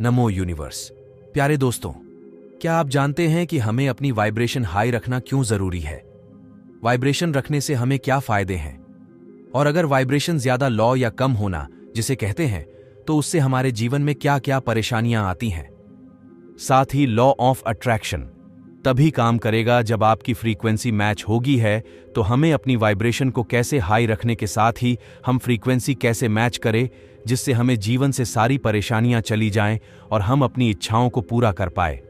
नमो universe. प्यारे दोस्तों, क्या आप जानते हैं कि हमें अपनी वाइब्रेशन हाई रखना क्यों जरूरी है? वाइब्रेशन रखने से हमें क्या फायदे हैं? और अगर वाइब्रेशन ज्यादा लो या कम होना जिसे कहते हैं, तो उससे हमारे जीवन में क्या क्या परेशानियां आती हैं? साथ ही लॉ ऑफ अट्रैक्शन तभी काम करेगा जब आपकी फ्रीक्वेंसी मैच होगी है, तो हमें अपनी वाइब्रेशन को कैसे हाई रखने के साथ ही हम फ्रीक्वेंसी कैसे मैच करें जिससे हमें जीवन से सारी परेशानियां चली जाएं और हम अपनी इच्छाओं को पूरा कर पाए।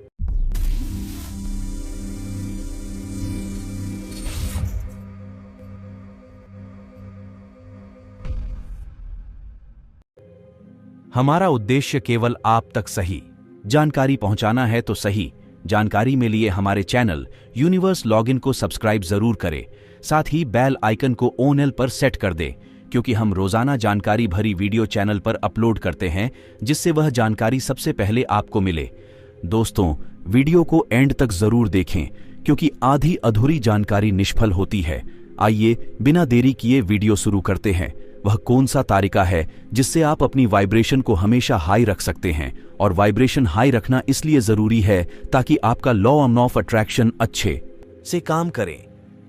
हमारा उद्देश्य केवल आप तक सही जानकारी पहुंचाना है, तो सही जानकारी में लिए हमारे चैनल यूनिवर्स लॉगिन को सब्सक्राइब जरूर करें। साथ ही बेल आइकन को ऑन पर सेट कर दें, क्योंकि हम रोजाना जानकारी भरी वीडियो चैनल पर अपलोड करते हैं, जिससे वह जानकारी सबसे पहले आपको मिले। दोस्तों, वीडियो को एंड तक जरूर देखें, क्योंकि आधी अधूरी जानकारी निष्फल होती है। आइए बिना देरी किए वीडियो शुरू करते हैं। वह कौन सा तरीका है जिससे आप अपनी वाइब्रेशन को हमेशा हाई रख सकते हैं? और वाइब्रेशन हाई रखना इसलिए जरूरी है ताकि आपका लॉ ऑफ अट्रैक्शन अच्छे से काम करे,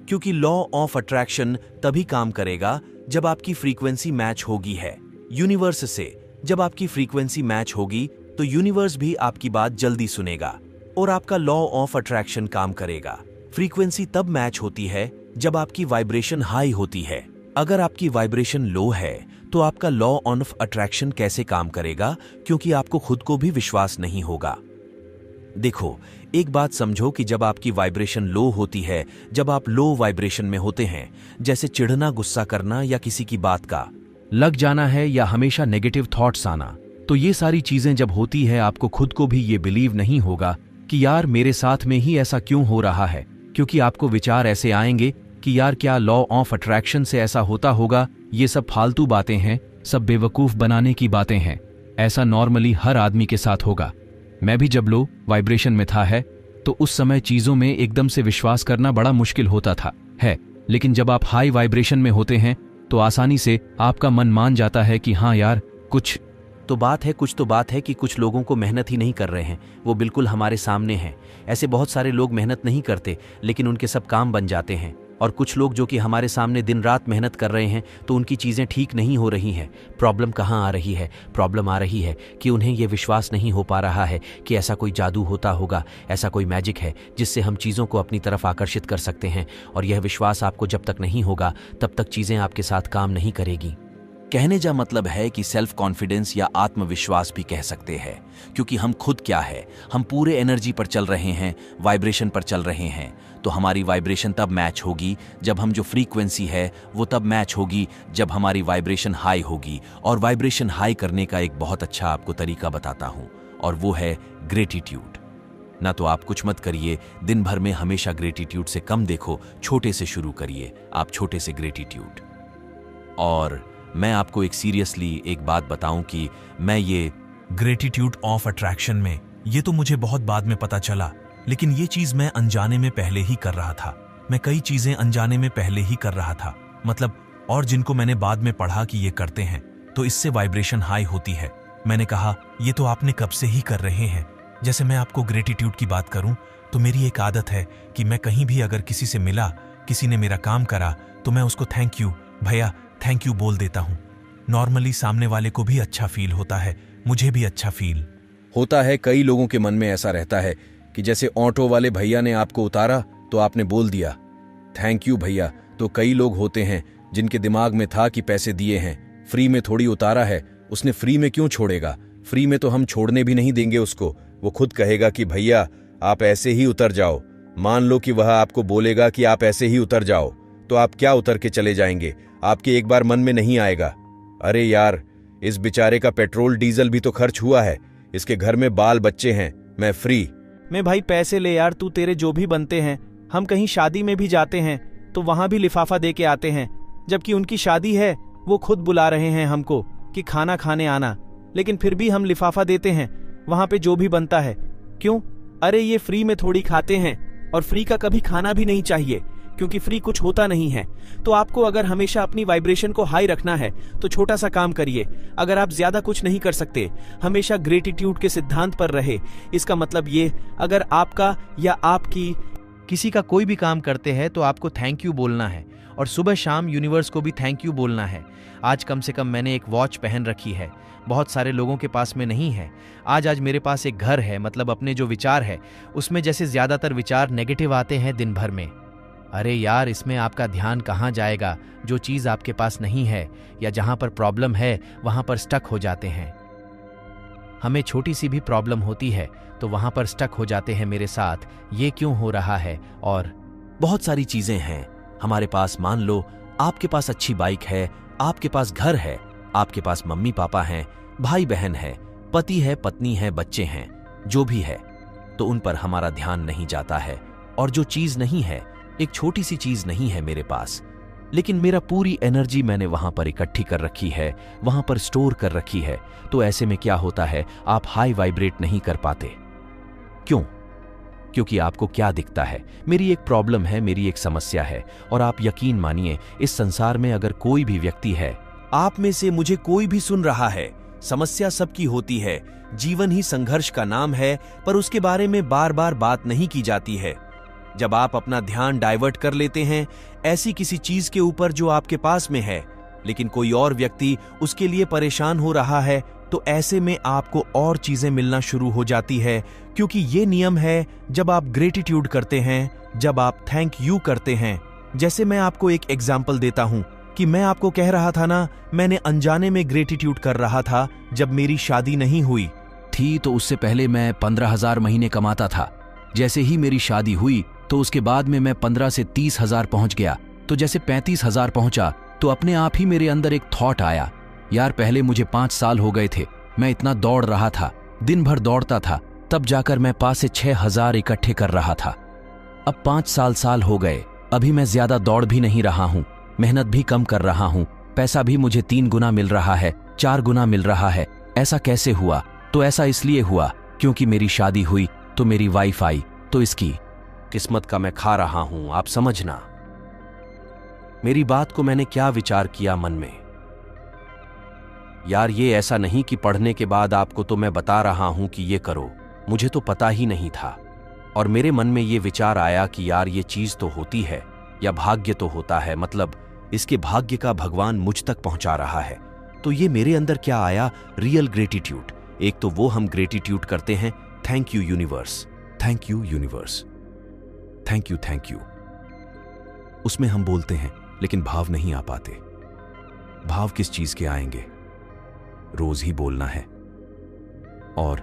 क्योंकि लॉ ऑफ अट्रैक्शन तभी काम करेगा जब आपकी फ्रीक्वेंसी मैच होगी है यूनिवर्स से। जब आपकी फ्रीक्वेंसी मैच होगी तो यूनिवर्स भी आपकी बात जल्दी सुनेगा और आपका लॉ ऑफ अट्रैक्शन काम करेगा। फ्रीक्वेंसी तब मैच होती है जब आपकी वाइब्रेशन हाई होती है। अगर आपकी वाइब्रेशन लो है तो आपका लॉ ऑफ अट्रैक्शन कैसे काम करेगा, क्योंकि आपको खुद को भी विश्वास नहीं होगा। देखो, एक बात समझो कि जब आपकी वाइब्रेशन लो होती है, जब आप लो वाइब्रेशन में होते हैं, जैसे चिढ़ना, गुस्सा करना या किसी की बात का लग जाना है या हमेशा नेगेटिव थॉट्स आना, तो ये सारी चीजें जब होती है आपको खुद को भी ये बिलीव नहीं होगा कि यार मेरे साथ में ही ऐसा क्यों हो रहा है, क्योंकि आपको विचार ऐसे आएंगे कि यार क्या लॉ ऑफ अट्रैक्शन से ऐसा होता होगा, ये सब फालतू बातें हैं, सब बेवकूफ बनाने की बातें हैं। ऐसा नॉर्मली हर आदमी के साथ होगा। मैं भी जब लो वाइब्रेशन में था है तो उस समय चीजों में एकदम से विश्वास करना बड़ा मुश्किल होता था है, लेकिन जब आप हाई वाइब्रेशन में होते हैं तो आसानी से आपका मन मान जाता है कि हाँ यार कुछ तो बात है कि कुछ लोगों को मेहनत ही नहीं कर रहे हैं, वो बिल्कुल हमारे सामने हैं। ऐसे बहुत सारे लोग मेहनत नहीं करते लेकिन उनके सब काम बन जाते हैं, और कुछ लोग जो कि हमारे सामने दिन रात मेहनत कर रहे हैं तो उनकी चीज़ें ठीक नहीं हो रही हैं। प्रॉब्लम कहाँ आ रही है? प्रॉब्लम आ रही है कि उन्हें ये विश्वास नहीं हो पा रहा है कि ऐसा कोई जादू होता होगा, ऐसा कोई मैजिक है जिससे हम चीज़ों को अपनी तरफ आकर्षित कर सकते हैं। और यह विश्वास आपको जब तक नहीं होगा तब तक चीज़ें आपके साथ काम नहीं करेगी। कहने का मतलब है कि सेल्फ कॉन्फिडेंस या आत्मविश्वास भी कह सकते हैं, क्योंकि हम खुद क्या है, हम पूरे एनर्जी पर चल रहे हैं, वाइब्रेशन पर चल रहे हैं। तो हमारी वाइब्रेशन तब मैच होगी जब हम जो फ्रीक्वेंसी है वो तब मैच होगी जब हमारी वाइब्रेशन हाई होगी। और वाइब्रेशन हाई करने का एक बहुत अच्छा आपको तरीका बताता हूँ, और वो है ग्रेटिट्यूड। ना तो आप कुछ मत करिए, दिन भर में हमेशा ग्रेटिट्यूड से कम देखो, छोटे से शुरू करिए आप, छोटे से ग्रेटिट्यूड। और मैं आपको एक सीरियसली एक बात बताऊं कि मैं ये ग्रेटिट्यूड ऑफ अट्रैक्शन में, ये तो मुझे बहुत बाद में पता चला, लेकिन ये चीज मैं अनजाने में पहले ही कर रहा था। मैं कई चीजें अनजाने में पहले ही कर रहा था, मतलब, और जिनको मैंने बाद में पढ़ा कि ये करते हैं तो इससे वाइब्रेशन हाई होती है। मैंने कहा ये तो आपने कब से ही कर रहे हैं। जैसे मैं आपको ग्रेटिट्यूड की बात करूं तो मेरी एक आदत है कि मैं कहीं भी अगर किसी से मिला, किसी ने मेरा काम करा, तो मैं उसको थैंक यू भैया, थैंक यू बोल देता हूं। नॉर्मली सामने वाले को भी अच्छा फील होता है, मुझे भी अच्छा फील होता है। कई लोगों के मन में ऐसा रहता है कि जैसे ऑटो वाले भैया ने आपको उतारा तो आपने बोल दिया थैंक यू भैया। तो कई लोग होते हैं जिनके दिमाग में था कि पैसे दिए हैं, फ्री में थोड़ी उतारा है, उसने फ्री में क्यों छोड़ेगा? फ्री में तो हम छोड़ने भी नहीं देंगे उसको, वो खुद कहेगा कि भैया आप ऐसे ही उतर जाओ। मान लो कि वह आपको बोलेगा कि आप ऐसे ही उतर जाओ, तो आप क्या उतर के चले जाएंगे? आपके एक बार मन में नहीं आएगा अरे यार इस बेचारे का पेट्रोल डीजल भी तो खर्च हुआ है, इसके घर में बाल बच्चे हैं, मैं फ्री मैं भाई पैसे ले यार, तू तेरे जो भी बनते हैं। हम कहीं शादी में भी जाते हैं तो वहां भी लिफाफा दे के आते हैं, जबकि उनकी शादी है, वो खुद बुला रहे हैं हमको कि खाना खाने आना, लेकिन फिर भी हम लिफाफा देते हैं वहां पे जो भी बनता है। क्यों? अरे ये फ्री में थोड़ी खाते हैं, और फ्री का कभी खाना भी नहीं चाहिए, क्योंकि फ्री कुछ होता नहीं है। तो आपको अगर हमेशा अपनी वाइब्रेशन को हाई रखना है तो छोटा सा काम करिए। अगर आप ज्यादा कुछ नहीं कर सकते, हमेशा ग्रेटिट्यूड के सिद्धांत पर रहे। इसका मतलब ये, अगर आपका या आपकी किसी का कोई भी काम करते हैं तो आपको थैंक यू बोलना है, और सुबह शाम यूनिवर्स को भी थैंक यू बोलना है। आज कम से कम मैंने एक वॉच पहन रखी है, बहुत सारे लोगों के पास में नहीं है। आज मेरे पास एक घर है, मतलब अपने जो विचार है उसमें जैसे ज्यादातर विचार नेगेटिव आते हैं दिन भर में। अरे यार, इसमें आपका ध्यान कहाँ जाएगा? जो चीज़ आपके पास नहीं है या जहाँ पर प्रॉब्लम है वहाँ पर स्टक हो जाते हैं। हमें छोटी सी भी प्रॉब्लम होती है तो वहाँ पर स्टक हो जाते हैं। मेरे साथ ये क्यों हो रहा है? और बहुत सारी चीजें हैं हमारे पास। मान लो आपके पास अच्छी बाइक है, आपके पास घर है, आपके पास मम्मी पापा हैं, भाई बहन है, पति है, पत्नी है, बच्चे हैं, जो भी है, तो उन पर हमारा ध्यान नहीं जाता है। और जो चीज नहीं है, एक छोटी सी चीज नहीं है मेरे पास, लेकिन मेरा पूरी एनर्जी मैंने वहां पर इकट्ठी कर रखी है, वहां पर स्टोर कर रखी है। तो ऐसे में क्या होता है, आप हाई वाइब्रेट नहीं कर पाते। क्यों? क्योंकि आपको क्या दिखता है? मेरी एक प्रॉब्लम है, मेरी एक समस्या है। और आप यकीन मानिए, इस संसार में अगर कोई भी व्यक्ति है, आप में से मुझे कोई भी सुन रहा है, समस्या सबकी होती है, जीवन ही संघर्ष का नाम है, पर उसके बारे में बार बार बात नहीं की जाती है। जब आप अपना ध्यान डाइवर्ट कर लेते हैं ऐसी किसी चीज के ऊपर जो आपके पास में है, लेकिन कोई और व्यक्ति उसके लिए परेशान हो रहा है, तो ऐसे में आपको और चीजें मिलना शुरू हो जाती है। क्योंकि ये नियम है, जब आप ग्रेटिट्यूड करते हैं, जब आप थैंक यू करते हैं। जैसे मैं आपको एक एग्जाम्पल देता हूं कि मैं आपको कह रहा था ना, मैंने अनजाने में ग्रेटिट्यूड कर रहा था जब मेरी शादी नहीं हुई थी। तो उससे पहले मैं 15,000 महीने कमाता था। जैसे ही मेरी शादी हुई तो उसके बाद में मैं 15 से 30,000 पहुंच गया। तो जैसे 35,000 पहुंचा तो अपने आप ही मेरे अंदर एक थॉट आया, यार पहले मुझे 5 साल हो गए थे, मैं इतना दौड़ रहा था, दिन भर दौड़ता था, तब जाकर मैं 5 से 6,000 इकट्ठे कर रहा था। अब 5 साल हो गए, अभी मैं ज्यादा दौड़ भी नहीं रहा हूं, मेहनत भी कम कर रहा हूं, पैसा भी मुझे 3 गुना मिल रहा है, 4 गुना मिल रहा है। ऐसा कैसे हुआ? तो ऐसा इसलिए हुआ क्योंकि मेरी शादी हुई तो मेरी वाइफ आई, तो इसकी किस्मत का मैं खा रहा हूं। आप समझना मेरी बात को। मैंने क्या विचार किया मन में, यार ये ऐसा नहीं कि पढ़ने के बाद आपको तो मैं बता रहा हूं कि ये करो, मुझे तो पता ही नहीं था। और मेरे मन में ये विचार आया कि यार ये चीज तो होती है, या भाग्य तो होता है, मतलब इसके भाग्य का भगवान मुझ तक पहुंचा रहा है। तो ये मेरे अंदर क्या आया, रियल ग्रेटिट्यूड। एक तो वो हम ग्रेटिट्यूड करते हैं, thank you universe, thank you universe, thank you, thank you. उसमें हम बोलते हैं लेकिन भाव नहीं आ पाते। भाव किस चीज के आएंगे? रोज ही बोलना है। और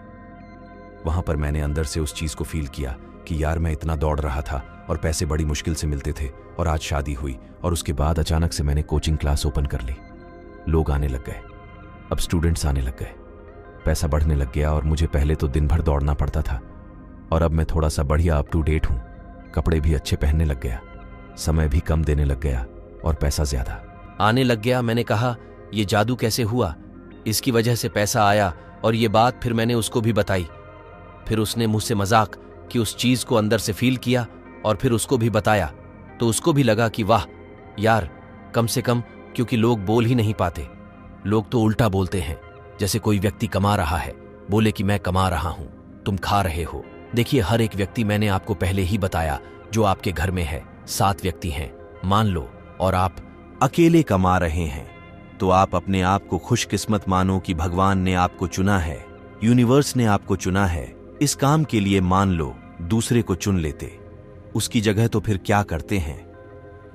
वहां पर मैंने अंदर से उस चीज को फील किया कि यार मैं इतना दौड़ रहा था और पैसे बड़ी मुश्किल से मिलते थे, और आज शादी हुई और उसके बाद अचानक से मैंने कोचिंग क्लास ओपन कर ली। लोग आने लग गए, अब स्टूडेंट्स आने लग गए, पैसा बढ़ने लग गया। और मुझे पहले तो दिन भर दौड़ना पड़ता था, और अब मैं थोड़ा सा बढ़िया अप टू डेट हूं, कपड़े भी अच्छे पहनने लग गया, समय भी कम देने लग गया और पैसा ज्यादा आने लग गया। मैंने कहा ये जादू कैसे हुआ? इसकी वजह से पैसा आया। और ये बात फिर मैंने उसको भी बताई। फिर उसने मुझसे मजाक कि उस चीज को अंदर से फील किया और फिर उसको भी बताया। तो उसको भी लगा कि वाह यार, कम से कम, क्योंकि लोग बोल ही नहीं पाते, लोग तो उल्टा बोलते हैं। जैसे कोई व्यक्ति कमा रहा है, बोले कि मैं कमा रहा हूं, तुम खा रहे हो। देखिए, हर एक व्यक्ति, मैंने आपको पहले ही बताया, जो आपके घर में है 7 व्यक्ति हैं मान लो, और आप अकेले कमा रहे हैं, तो आप अपने आप को खुशकिस्मत मानो कि भगवान ने आपको चुना है, यूनिवर्स ने आपको चुना है इस काम के लिए। मान लो दूसरे को चुन लेते उसकी जगह, तो फिर क्या करते हैं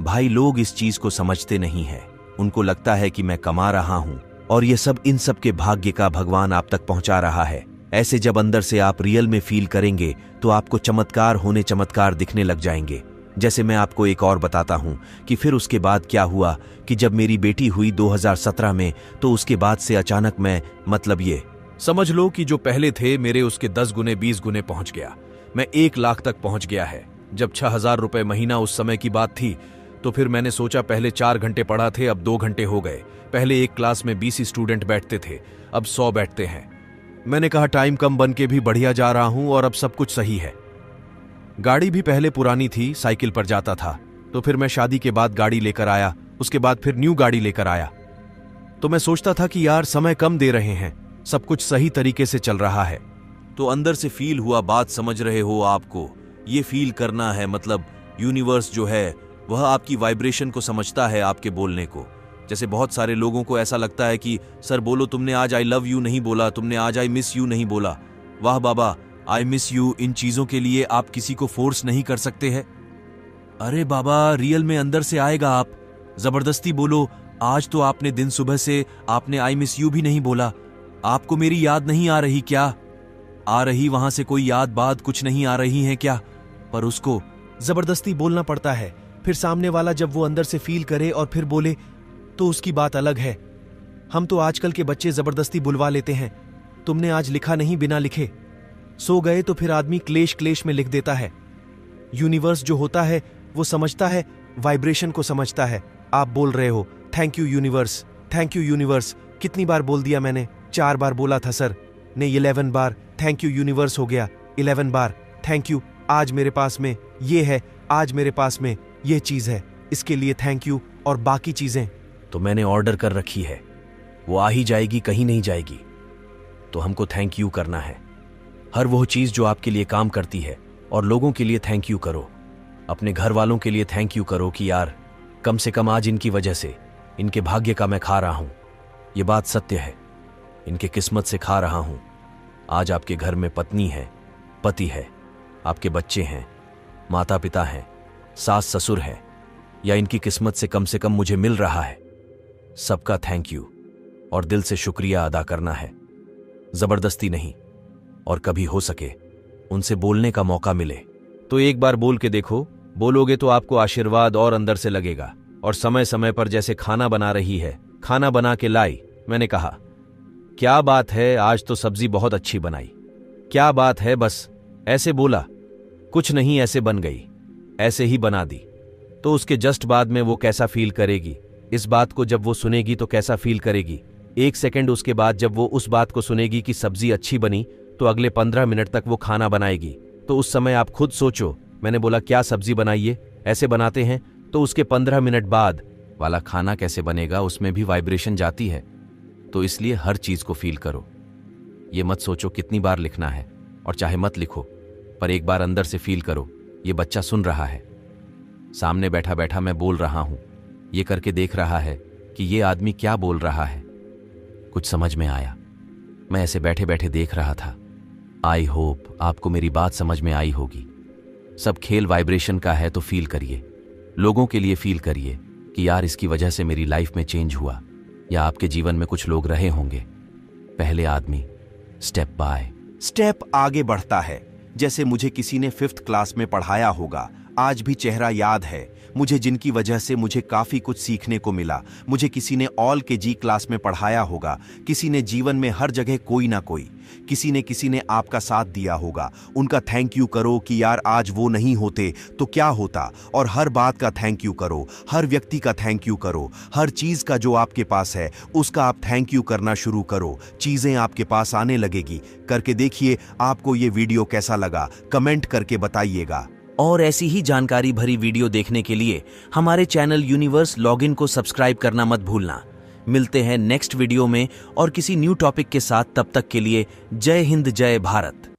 भाई? लोग इस चीज को समझते नहीं है। उनको लगता है कि मैं कमा रहा हूं और ये सब इन सब के भाग्य का भगवान आप तक पहुंचा रहा है। ऐसे जब अंदर से आप रियल में फील करेंगे तो आपको चमत्कार होने चमत्कार दिखने लग जाएंगे। जैसे मैं आपको एक और बताता हूं कि फिर उसके बाद क्या हुआ कि जब मेरी बेटी हुई 2017 में, तो उसके बाद से अचानक मैं, मतलब ये समझ लो कि जो पहले थे मेरे, उसके 10 गुने 20 गुने पहुंच गया। मैं 1 लाख तक पहुंच गया है। जब 6,000 रुपए महीना उस समय की बात थी, तो फिर मैंने सोचा, पहले 4 घंटे पढ़ा थे, अब 2 घंटे हो गए। पहले एक क्लास में 20 स्टूडेंट बैठते थे, अब 100 बैठते हैं। मैंने कहा टाइम कम बन के भी बढ़िया जा रहा हूं और अब सब कुछ सही है। गाड़ी भी पहले पुरानी थी, साइकिल पर जाता था, तो फिर मैं शादी के बाद गाड़ी लेकर आया, उसके बाद फिर न्यू गाड़ी लेकर आया। तो मैं सोचता था कि यार समय कम दे रहे हैं, सब कुछ सही तरीके से चल रहा है। तो अंदर से फील हुआ, बात समझ रहे हो आपको, ये फील करना है, मतलब यूनिवर्स जो है वह आपकी वाइब्रेशन को समझता है, आपके बोलने को। जैसे बहुत सारे लोगों को ऐसा लगता है कि सर बोलो, तुमने आज आई लव यू नहीं बोला, तुमने आज आई मिस यू नहीं बोला। वाह बाबा, आई मिस यू, इन चीजों के लिए आप किसी को फोर्स नहीं कर सकते हैं। अरे बाबा, रियल में अंदर से आएगा, आप जबरदस्ती बोलो। आज तो आपने दिन सुबह से आपने आई मिस यू भी नहीं बोला। आपको मेरी याद नहीं आ रही क्या? आ रही, वहां से कोई याद बात कुछ नहीं आ रही है क्या? पर उसको जबरदस्ती बोलना पड़ता है। फिर सामने वाला जब वो अंदर से फील करे और फिर बोले तो उसकी बात अलग है। हम तो आजकल के बच्चे जबरदस्ती बुलवा लेते हैं। तुमने आज लिखा नहीं बिना लिखे, सो गए तो फिर आदमी क्लेश में लिख देता है। यूनिवर्स जो होता है वो समझता है, वाइब्रेशन को समझता है। आप बोल रहे हो thank you universe, thank you universe. कितनी बार बोल दिया मैंने? 4 बार बोला था सर। नहीं, 11 बार थैंक यू यूनिवर्स हो गया। 11 बार थैंक यू। आज मेरे पास में ये है, आज मेरे पास में ये चीज है, इसके लिए थैंक यू। और बाकी चीजें तो मैंने ऑर्डर कर रखी है, वो आ ही जाएगी, कहीं नहीं जाएगी। तो हमको थैंक यू करना है। हर वो चीज जो आपके लिए काम करती है, और लोगों के लिए थैंक यू करो। अपने घर वालों के लिए थैंक यू करो कि यार कम से कम आज इनकी वजह से, इनके भाग्य का मैं खा रहा हूं। ये बात सत्य है, इनके किस्मत से खा रहा हूं। आज आपके घर में पत्नी है, पति है, आपके बच्चे हैं, माता पिता हैं, सास ससुर है, या इनकी किस्मत से कम मुझे मिल रहा है। सबका थैंक यू और दिल से शुक्रिया अदा करना है, जबरदस्ती नहीं। और कभी हो सके उनसे बोलने का मौका मिले तो एक बार बोल के देखो। बोलोगे तो आपको आशीर्वाद और अंदर से लगेगा। और समय समय पर जैसे खाना बना रही है, खाना बना के लाई, मैंने कहा क्या बात है, आज तो सब्जी बहुत अच्छी बनाई, क्या बात है, बस ऐसे बोला, कुछ नहीं, ऐसे बन गई, ऐसे ही बना दी। तो उसके जस्ट बाद में वो कैसा फील करेगी, इस बात को जब वो सुनेगी तो कैसा फील करेगी। 1 सेकंड उसके बाद जब वो उस बात को सुनेगी कि सब्जी अच्छी बनी, तो अगले 15 मिनट तक वो खाना बनाएगी। तो उस समय आप खुद सोचो, मैंने बोला क्या सब्जी बनाइए, ऐसे बनाते हैं, तो उसके 15 मिनट बाद वाला खाना कैसे बनेगा, उसमें भी वाइब्रेशन जाती है। तो इसलिए हर चीज को फील करो। ये मत सोचो कितनी बार लिखना है, और चाहे मत लिखो, पर एक बार अंदर से फील करो, ये बच्चा सुन रहा है, सामने बैठा बैठा मैं बोल रहा हूं, ये करके देख रहा है कि ये आदमी क्या बोल रहा है। कुछ समझ में आया, मैं ऐसे बैठे बैठे देख रहा था। आई होप आपको मेरी बात समझ में आई होगी। सब खेल वाइब्रेशन का है, तो फील करिए, लोगों के लिए फील करिए कि यार इसकी वजह से मेरी लाइफ में चेंज हुआ, या आपके जीवन में कुछ लोग रहे होंगे। पहले आदमी स्टेप बाय स्टेप आगे बढ़ता है। जैसे मुझे किसी ने 5th क्लास में पढ़ाया होगा, आज भी चेहरा याद है मुझे, जिनकी वजह से मुझे काफी कुछ सीखने को मिला। मुझे किसी ने ऑल के जी क्लास में पढ़ाया होगा, किसी ने जीवन में हर जगह कोई ना कोई, किसी ने आपका साथ दिया होगा। उनका थैंक यू करो कि यार आज वो नहीं होते तो क्या होता। और हर बात का थैंक यू करो, हर व्यक्ति का थैंक यू करो, हर चीज का जो आपके पास है उसका आप थैंक यू करना शुरू करो। चीजें आपके पास आने लगेगी। करके देखिए, आपको ये वीडियो कैसा लगा, कमेंट करके बताइएगा। और ऐसी ही जानकारी भरी वीडियो देखने के लिए हमारे चैनल यूनिवर्स लॉगिन को सब्सक्राइब करना मत भूलना। मिलते हैं नेक्स्ट वीडियो में और किसी न्यू टॉपिक के साथ। तब तक के लिए जय हिंद, जय भारत।